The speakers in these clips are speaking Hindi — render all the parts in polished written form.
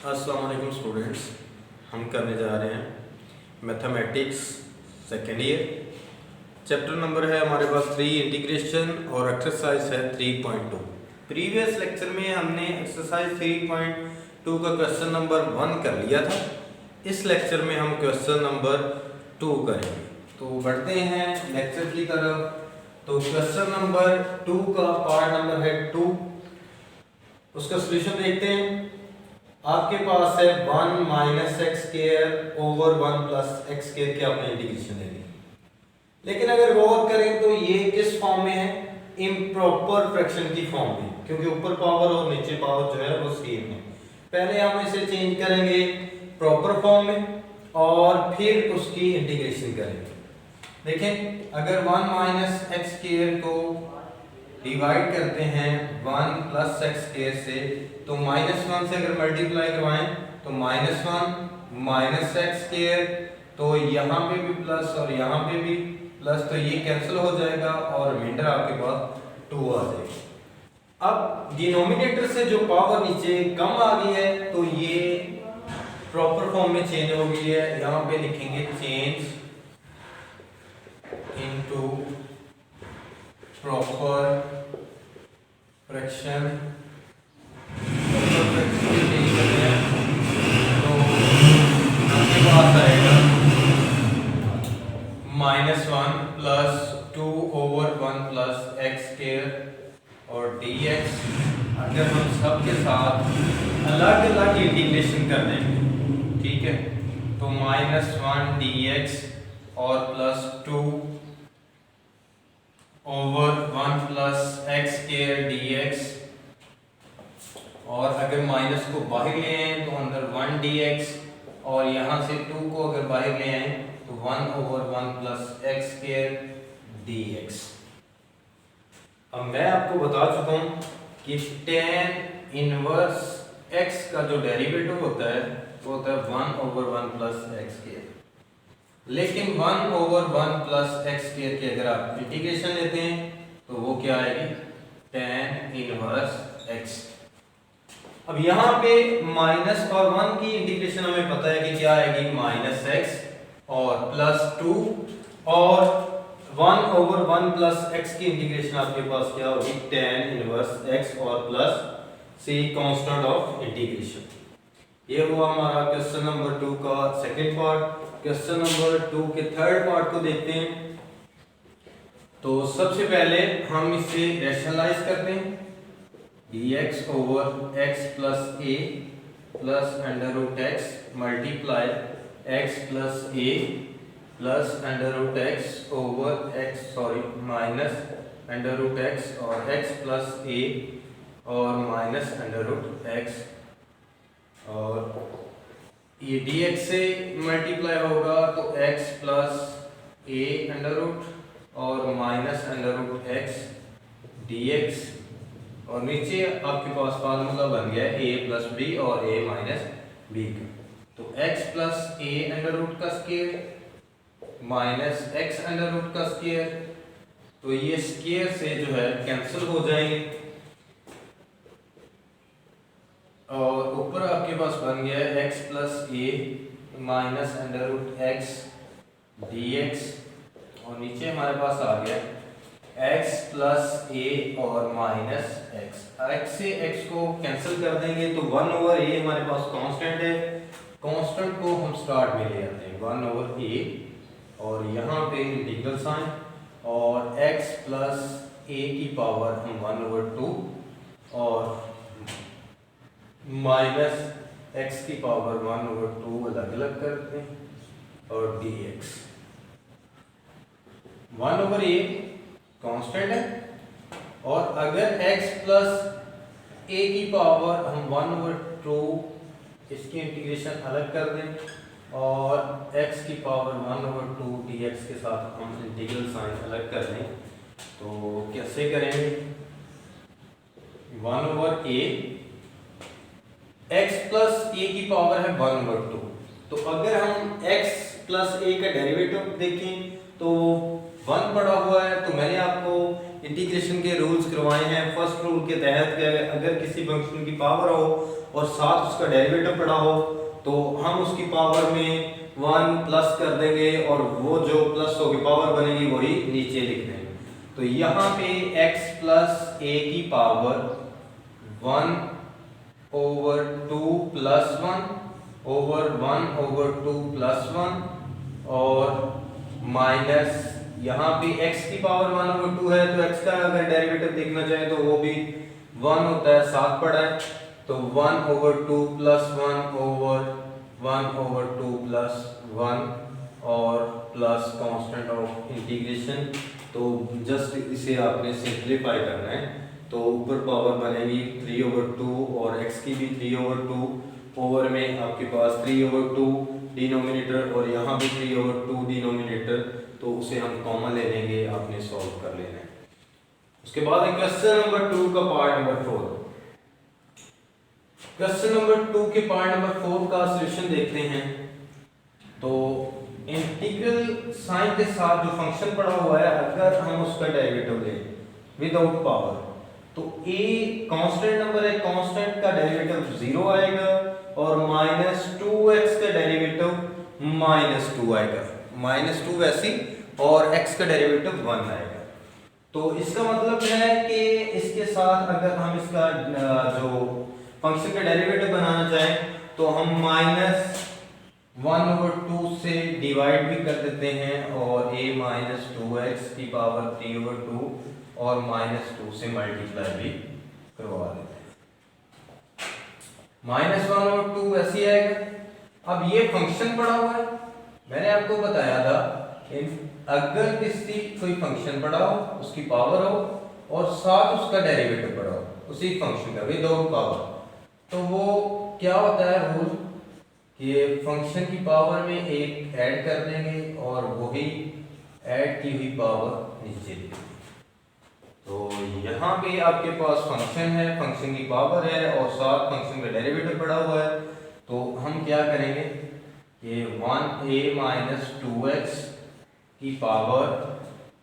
अस्सलाम वालेकुम स्टूडेंट्स, हम करने जा रहे हैं mathematics second year. Chapter number है हमारे पास 3 इंटीग्रेशन और एक्सरसाइज है 3.2। प्रीवियस लेक्चर में हमने एक्सरसाइज 3.2 का क्वेश्चन नंबर 1 कर लिया था। इस लेक्चर में हम क्वेश्चन नंबर 2 करेंगे। तो बढ़ते हैं लेक्चर की तरफ। तो क्वेश्चन नंबर 2 का पार्ट नंबर है 2, उसका सोल्यूशन देखते हैं। आपके पास है 1 minus x square over 1 plus x square की आपने इंटीग्रेशन लेनी है। लेकिन अगर गौर करें तो ये किस फॉर्म में है? इम्प्रॉपर फ्रैक्शन की फॉर्म में, क्योंकि ऊपर पावर और नीचे पावर जो है वो सेम है। पहले हम इसे चेंज करेंगे प्रॉपर फॉर्म में और फिर उसकी इंटीग्रेशन करेंगे। देखें, अगर 1 माइनस एक्स स्क्वायर को डिवाइड करते हैं 1 प्लस एक्स स्क्वायर से, तो -1 से अगर मल्टीप्लाई करवाएं तो -1 माइनस एक्स स्क्वायर, तो यहाँ पे भी प्लस और यहाँ पे भी प्लस, तो ये कैंसिल हो जाएगा और रिमाइंडर आपके पास 2 आ जाएगा। अब डिनोमिनेटर से जो पावर नीचे कम आ गई है तो ये प्रॉपर फॉर्म में चेंज हो गई है। यहाँ पे लिखेंगे चेंज इनटू प्रॉपर फ्रैक्शन। तो आपके पास आएगा -1 plus 2 over 1 plus x square और dx। अगर हम सब के साथ अलग अलग इंटीग्रेशन कर देंगे, ठीक है, तो -1 dx और plus 2 over 1 plus x square dx, और अगर माइनस को बाहर ले आए तो अंदर 1 dx, और यहाँ से 2 को अगर बाहर ले आए तो 1 over 1 plus x square dx। अब मैं आपको बता चुका हूँ कि tan इनवर्स x का जो डेरिवेटिव होता है वो होता है 1 ओवर 1 प्लस एक्स स्क्वायर। लेकिन 1 ओवर 1 प्लस एक्स स्क्वायर की अगर आप इंटीग्रेशन लेते हैं तो वो क्या आएगी? tan inverse x। अब यहाँ पे माइनस और 1 की इंटीग्रेशन हमें पता है कि क्या आएगी? -x और +2, और 1 ओवर 1 प्लस x की इंटीग्रेशन आपके पास क्या होगी? tan इनवर्स x और plus c constant of integration. ये हुआ हमारा क्वेश्चन नंबर 2 का सेकंड पार्ट। क्वेश्चन नंबर 2 के थर्ड पार्ट को देखते हैं। तो सबसे पहले हम इसे रैशनलाइज करते हैं। dx over x plus a plus under root x multiply x plus a plus under root x over x minus under root x और x प्लस a और माइनस अंडर रूट x, और ये dx से मल्टीप्लाई होगा तो x plus a under root और minus under root x dx, और नीचे आपके पास फार्मूला बन गया है a प्लस b और a माइनस b का। तो x plus a under root का square minus x under root का स्क्वायर, तो ये स्क्वायर से जो है कैंसिल हो जाएंगे, और ऊपर आपके पास बन गया है x plus a minus under root x dx, और नीचे हमारे पास आ गया x प्लस a और माइनस x से x को कैंसिल कर देंगे तो 1 ओवर a हमारे पास कांस्टेंट है। कांस्टेंट को हम स्टार्ट में ले आते हैं 1 ओवर a, और यहाँ पे इंटीग्रल साइन, और x प्लस a की पावर हम 1 ओवर 2 और माइनस x की पावर 1 ओवर 2 अलग अलग करते हैं, और dx 1 ओवर a कांस्टेंट है, और अगर x प्लस a की पावर हम 1 ओवर 2 इसकी इंटीग्रेशन अलग कर दें और x की पावर 1 ओवर 2 dx के साथ हम इंटीग्रल साइन अलग कर दें, तो कैसे करेंगे? 1 over a, x plus a की पावर है 1 ओवर 2, तो अगर हम x प्लस a का डेरिवेटिव देखें तो 1 पड़ा हुआ है, तो मैंने आपको इंटीग्रेशन के रूल्स करवाए हैं। फर्स्ट रूल के तहत कि अगर किसी फंक्शन की पावर हो और साथ उसका डेरिवेटिव पड़ा हो तो हम उसकी पावर में 1 प्लस कर देंगे और वो जो प्लस होगी पावर बनेगी वही नीचे लिख देंगे। तो यहाँ पे x प्लस ए की power 1 over 2 plus 1 over 1 over 2 plus 1 और माइनस यहाँ पे x की पावर 1 ओवर 2 है तो x का अगर डेरिवेटिव देखना चाहे तो वो भी 1 होता है, साथ पड़ा है तो 1 over 2 plus 1 over 1 over 2 plus 1 और प्लस कांस्टेंट ऑफ इंटीग्रेशन। तो जस्ट इसे आपने सिंप्लीफाई करना है तो ऊपर पावर बनेगी 3 ओवर 2 और x की भी 3 ओवर 2 ओवर में आपके पास 3 ओवर 2 डिनोमिनेटर और यहाँ भी 3 ओवर 2 डिनोमिनेटर, तो उसे हम कॉमन ले लेंगे, आपने सॉल्व कर लेना है। उसके बाद क्वेश्चन नंबर 2 का पार्ट नंबर 4। क्वेश्चन नंबर 2 के पार्ट नंबर 4 का सॉल्यूशन देखते हैं। तो इंटीग्रल साइन के साथ जो फंक्शन पड़ा हुआ है अगर हम उसका डेरिवेटिव लें विदाउट पावर तो a कांस्टेंट नंबर है, कांस्टेंट का डेरिवेटिव 0 आएगा और -2x का डेरिवेटिव -2 आएगा, -2 वैसी और x का डेरिवेटिव 1 आएगा। तो इसका मतलब है कि इसके साथ अगर हम इसका जो फंक्शन का डेरिवेटिव बनाना चाहें तो हम -1 ओवर 2 से डिवाइड भी कर देते हैं और a -2x की पावर 3 ओवर 2 और -2 से मल्टीप्लाई भी करवा देते हैं। -1 ओवर 2 ऐसे आएगा। अब ये फंक्शन पड़ा हुआ है, मैंने आपको बताया था अगर किसी कोई फंक्शन पड़ा हो उसकी पावर हो और साथ उसका डेरिवेटिव पड़ा हो उसी फंक्शन का विदाउट पावर, तो वो क्या होता है रूल कि फंक्शन की पावर में एक ऐड कर देंगे और वही ऐड की हुई पावर नीचे देंगे। तो यहाँ पे आपके पास फंक्शन है, फंक्शन की पावर है और साथ फंक्शन का डेरिवेटिव पड़ा हुआ है, तो हम क्या करेंगे कि 1a - 2x की पावर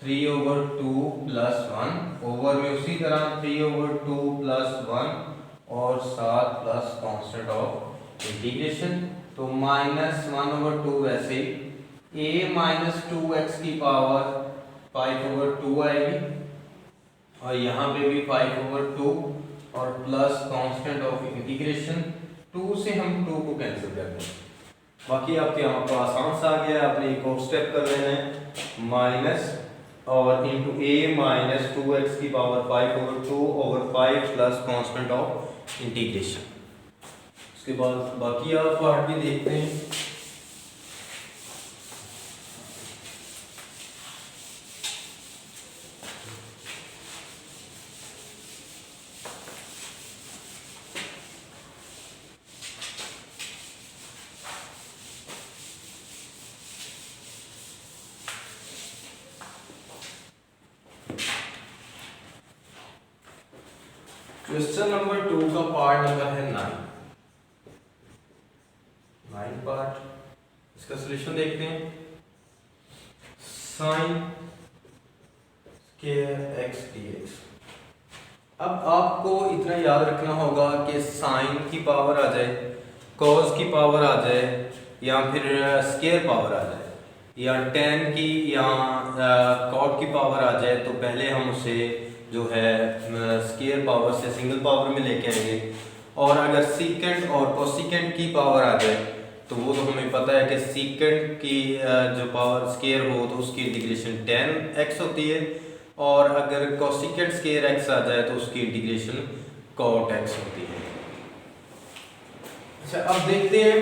3 ओवर 2 प्लस 1 ओवर में उसी तरह 3 ओवर 2 प्लस 1 और साथ प्लस कांस्टेंट ऑफ इंटीग्रेशन। तो -1 ओवर 2 वैसे a - 2x की पावर 5 ओवर 2 आएगी और यहाँ पे भी 5 ओवर 2 और प्लस कांस्टेंट ऑफ इंटीग्रेशन 2 से हम 2 को कैंसिल कर देंगे। बाकी आपके यहाँ पर आसान सा आ गया, आपने एक और स्टेप कर लेना है माइनस और इंटू a - 2x की power 5 over 2 over 5 plus constant of integration. उसके बाद बाकी आप पार्ट भी देखते हैं। क्वेश्चन नंबर 2 का पार्ट नंबर है 9 पार्ट। इसका सॉल्यूशन देखते हैं। Sine square x dx। अब आपको इतना याद रखना होगा कि साइन की पावर आ जाए, कॉस की पावर आ जाए या फिर स्क्वायर पावर आ जाए या टेन की या कॉट की पावर आ जाए, तो पहले हम उसे जो है स्क्वायर पावर से सिंगल पावर में लेके आएंगे। और अगर सीकेंट और कोसिकेंट की पावर आ जाए तो वो तो हमें पता है कि सीकेंट की जो पावर स्क्वायर हो तो उसकी इंटीग्रेशन 10x होती है और अगर कोसिकेंट स्क्वायर x आ जाए तो उसकी इंटीग्रेशन cot x होती है। अच्छा, अब देखते हैं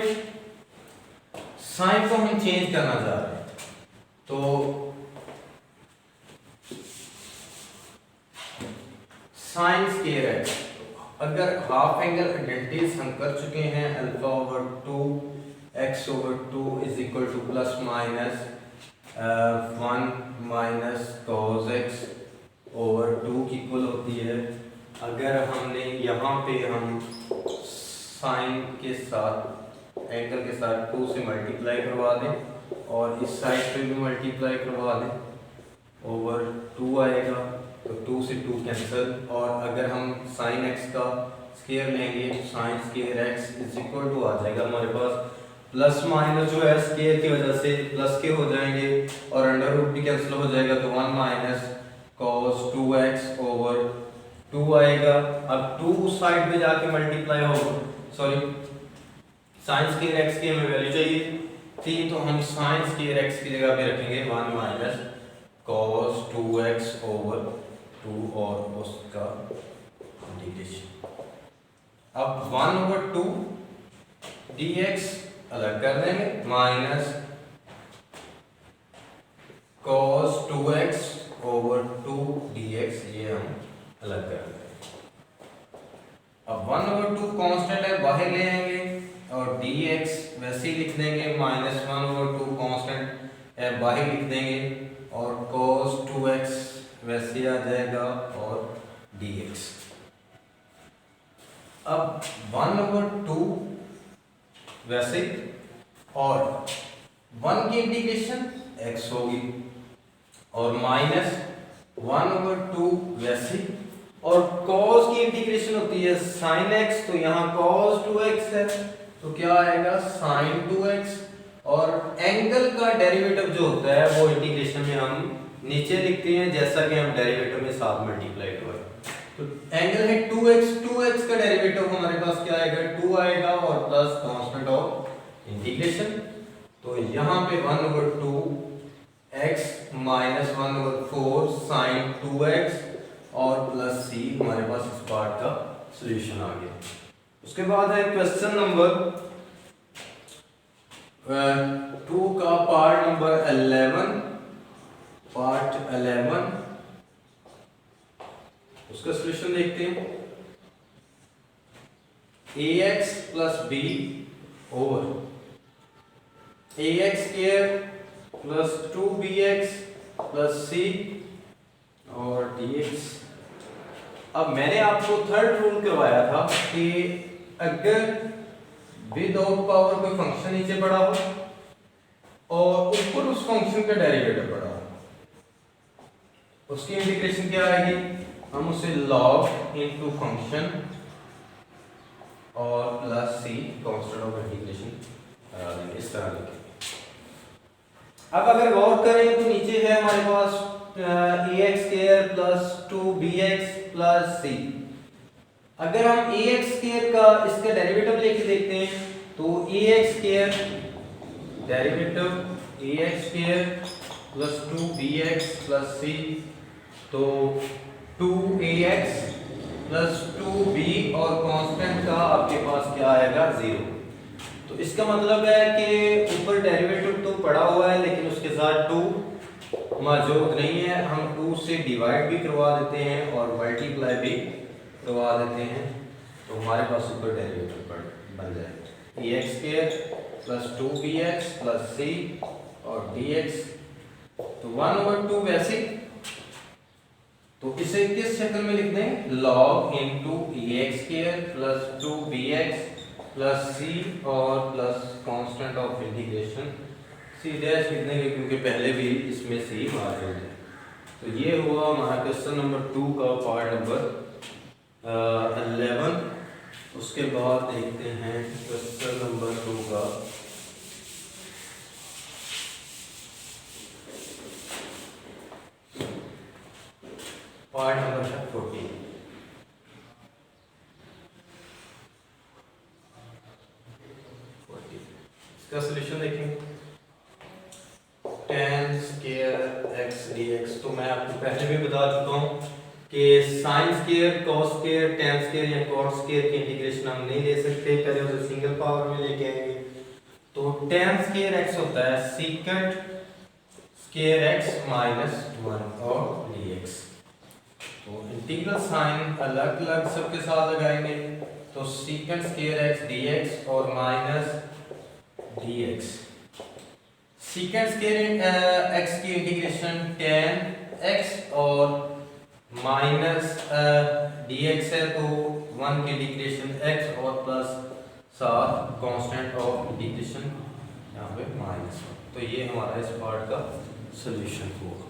साइन को हम चेंज करना चाह रहे हैं तो साइन स्क्वायर x, अगर हाफ एंगल आइडेंटिटीज हम कर चुके हैं alpha over 2 x over 2 is equal two plus minus 1 minus cos x over 2 की इक्वल होती है। अगर हमने यहाँ पे हम साइन के साथ एंगल के साथ 2 से मल्टीप्लाई करवा दें और इस साइड पे भी मल्टीप्लाई करवा दें ओवर 2 आएगा तो 2 से 2 कैंसिल, और अगर हम साइन एक्स का स्केयर लेंगे तो sine square x is equal to आ जाएगा हमारे पास प्लस माइनस जो है स्केयर की वजह से प्लस के हो जाएंगे और अंडर रूट भी कैंसिल हो जाएगा, तो 1 माइनस cos 2x ओवर 2 आएगा। अब 2 उस साइड पे जाके मल्टीप्लाई होगा, सॉरी साइन स्केयर एक्स की हमें वैल्यू चाहिए थी, तो हम साइन स्केयर एक्स की जगह पे रखेंगे 1 माइनस cos 2x ओवर 2 और उसका इंटीग्रेशन। अब 1 ओवर 2 dx अलग कर देंगे minus cos 2x over 2 dx, ये हम अलग कर देंगे। अब 1 ओवर 2 कांस्टेंट है, बाहर ले आएंगे और dx वैसे ही लिख देंगे माइनस 1 ओवर 2 कांस्टेंट है, बाहर लिख देंगे और cos 2x वैसे आ जाएगा और dx। अब 1 ओवर 2 वैसे और 1 की इंटीग्रेशन x होगी और माइनस 1 ओवर 2 वैसे, और cos की इंटीग्रेशन होती है sin x, तो यहाँ cos 2x है तो क्या आएगा sin 2x, और एंगल का डेरिवेटिव जो होता है वो इंटीग्रेशन में हम नीचे लिखते हैं जैसा कि हम डेरिवेटिव में साथ मल्टीप्लाई हुआ है। तो एंगल है 2x, 2x का डेरिवेटिव हमारे पास क्या आएगा 2 आएगा और प्लस कांस्टेंट ऑफ इंटीग्रेशन, तो यहाँ पे 1 over 2 x minus 1 over 4 sin 2x और प्लस c, हमारे पास इस पार्ट का सॉल्यूशन आ गया। उसके बाद है क्वेश्चन नंबर 2 का पार्ट नंबर 11, पार्ट 11, उसका सॉल्यूशन देखते हैं। ax plus b over ax square plus 2bx plus c और dx। अब मैंने आपको थर्ड रूल करवाया था कि अगर विदाउट पावर कोई फंक्शन नीचे पड़ा हो और ऊपर उस फंक्शन का डेरिवेटिव पड़ा हो, उसकी इंटीग्रेशन क्या आएगी, हम उसे log इनटू फंक्शन और plus c constant of integration लगा देंगे, इस तरह लिखेंगे। अब अगर गौर करें तो नीचे है हमारे पास ax square plus 2bx plus c। अगर हम ax स्क्वायर का इसका डेरिवेटिव लेके देखते हैं तो ax square derivative ax square plus 2bx plus c, तो 2ax प्लस 2b और कांस्टेंट का आपके पास क्या आएगा 0। तो इसका मतलब है कि ऊपर डेरिवेटिव तो पड़ा हुआ है लेकिन उसके साथ 2 मौजूद नहीं है, हम 2 से डिवाइड भी करवा देते हैं और मल्टीप्लाई भी करवा देते हैं, तो हमारे पास ऊपर डेरिवेटिव बन जाएगा ax square plus 2bx plus c और dx। तो 1 ओवर 2 वैसे, तो इसे किस शक्ल में लिख दें log into ax square plus 2bx plus c और plus constant of integration c dash लिख देंगे क्योंकि पहले भी इसमें c मौजूद है। तो ये हुआ हमारा क्वेश्चन नंबर 2 का पार्ट नंबर 11। उसके बाद देखते हैं क्वेश्चन नंबर 2 का पार्ट नंबर 14। इसका सॉल्यूशन देखेंगे। tan स्क्वायर x dx, तो मैं आपको पहले भी बता चुका हूँ कि sin square cos square tan square या cot स्क्वायर की इंटीग्रेशन हम नहीं ले सकते, पहले उसे सिंगल पावर में लेके आएंगे। तो tan स्क्वायर x होता है secant स्क्वायर x माइनस 1 और dx। तो इंटीग्रल साइन अलग अलग सबके साथ लगाएंगे, तो secant स्क्वायर x dx और minus dx। secant square x की इंटीग्रेशन tan x और माइनस dx है, तो 1 की इंटीग्रेशन x और प्लस साथ कांस्टेंट ऑफ इंटीग्रेशन यहाँ पे -1। तो ये हमारा इस पार्ट का सॉल्यूशन होगा।